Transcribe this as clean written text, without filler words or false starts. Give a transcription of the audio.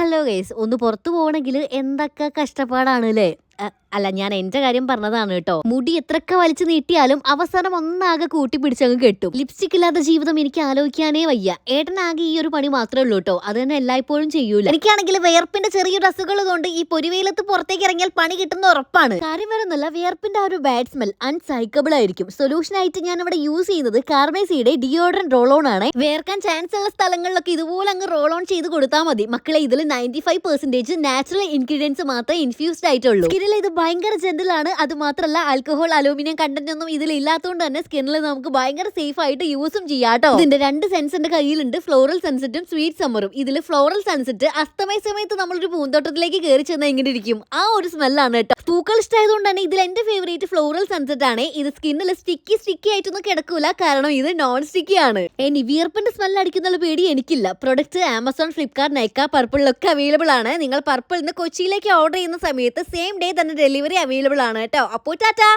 Hello guys, ഒന്ന് പുറത്തു പോകണമെങ്കിൽ എന്തൊക്കെ കഷ്ടപ്പാടാണ് ല്ലേ? അല്ല, ഞാൻ എന്റെ കാര്യം പറഞ്ഞതാണ് കേട്ടോ. മുടി എത്രയൊക്കെ വലിച്ചു നീട്ടിയാലും അവസാനം ഒന്നാകെ കൂട്ടിപ്പിടിച്ചങ്ങ് കെട്ടും. ലിപ്സ്റ്റിക് ഇല്ലാത്ത ജീവിതം എനിക്ക് ആലോചിക്കാനേ വയ്യ. ഏട്ടനാകെ ഈ ഒരു പണി മാത്രമേ ഉള്ളൂ കേട്ടോ. അത് തന്നെ എല്ലായ്പ്പോഴും ചെയ്യൂല. എനിക്കാണെങ്കിൽ വിയർപ്പിന്റെ ചെറിയൊരു അസുഖമുള്ളത് കൊണ്ട് ഈ പൊരിവെയിലത്ത് പുറത്തേക്ക് ഇറങ്ങിയാൽ പണി കിട്ടുന്ന ഉറപ്പാണ്. കാര്യം വരുന്നില്ല, വിയർപ്പിന്റെ ആ ഒരു ബാഡ് സ്മെൽ അൺസൈക്കബിൾ ആയിരിക്കും. സൊല്യൂഷൻ ആയിട്ട് ഞാൻ ഇവിടെ യൂസ് ചെയ്യുന്നത് കാർമേസിയുടെ ഡിയോഡ്രന്റ് റോൾ ഓൺ ആണ്. വേർക്കാൻ ചാൻസ് ഉള്ള സ്ഥലങ്ങളിലൊക്കെ ഇതുപോലെ അങ്ങ് റോൾ ഓൺ ചെയ്ത് കൊടുത്താൽ മതി. മക്കളെ, ഇതിൽ 95% നാച്ചുറൽ ഇൻഗ്രീഡിയൻസ് മാത്രമേ ഇൻഫ്യൂസ്ഡ് ആയിട്ടുള്ളൂ. സ്കിന്നിൽ ഇത് ഭയങ്കര ജെന്റിൽ ആണ്. അത് മാത്രമല്ല, ആൽക്കഹോൾ, അലൂമിനിയം കണ്ടന്റ് ഒന്നും ഇതിൽ ഇല്ലാത്തതുകൊണ്ട് തന്നെ സ്കിന്നിൽ നമുക്ക് ഭയങ്കര സേഫ് ആയിട്ട് യൂസും ചെയ്യാട്ടോ. ഇതിന്റെ രണ്ട് സെൻസ് എന്റെ കയ്യിലുണ്ട്, ഫ്ലോറൽ സൺസെറ്റും സ്വീറ്റ് സമ്മറും. ഇതിൽ ഫ്ലോറൽ സൺസെറ്റ് അസ്തമയ സമയത്ത് നമ്മളൊരു പൂന്തോട്ടത്തിലേക്ക് കയറി ചെന്നാൽ എങ്ങനെ ഇരിക്കും, ആ ഒരു സ്മെല്ലാണ് കേട്ടോ. പൂക്കൾ ഇഷ്ടമായതുകൊണ്ട് തന്നെ ഇതിൽ എന്റെ ഫേവറേറ്റ് ഫ്ലോറൽ സൺസെറ്റ് ആണ്. ഇത് സ്കിന്നിൽ സ്റ്റിക്കി ആയിട്ടൊന്നും കിടക്കൂല, കാരണം ഇത് നോൺ സ്റ്റിക്കി ആണ്. ഇനി വിയർപ്പിന്റെ സ്മെല്ല് അടിക്കുന്ന പേടി എനിക്കില്ല. പ്രൊഡക്റ്റ് ആമസോൺ, ഫ്ലിപ്കാർട്ട്, നൈക്ക, പർപ്പിളിലൊക്കെ അവൈലബിൾ ആണ്. നിങ്ങൾ പർപ്പിളിന്ന് കൊച്ചിയിലേക്ക് ഓർഡർ ചെയ്യുന്ന സമയത്ത് സെയിം ഡേ തന്നെ ഡെലിവറി അവൈലബിൾ ആണ് കേട്ടോ. അപ്പോൾ ടാറ്റാ.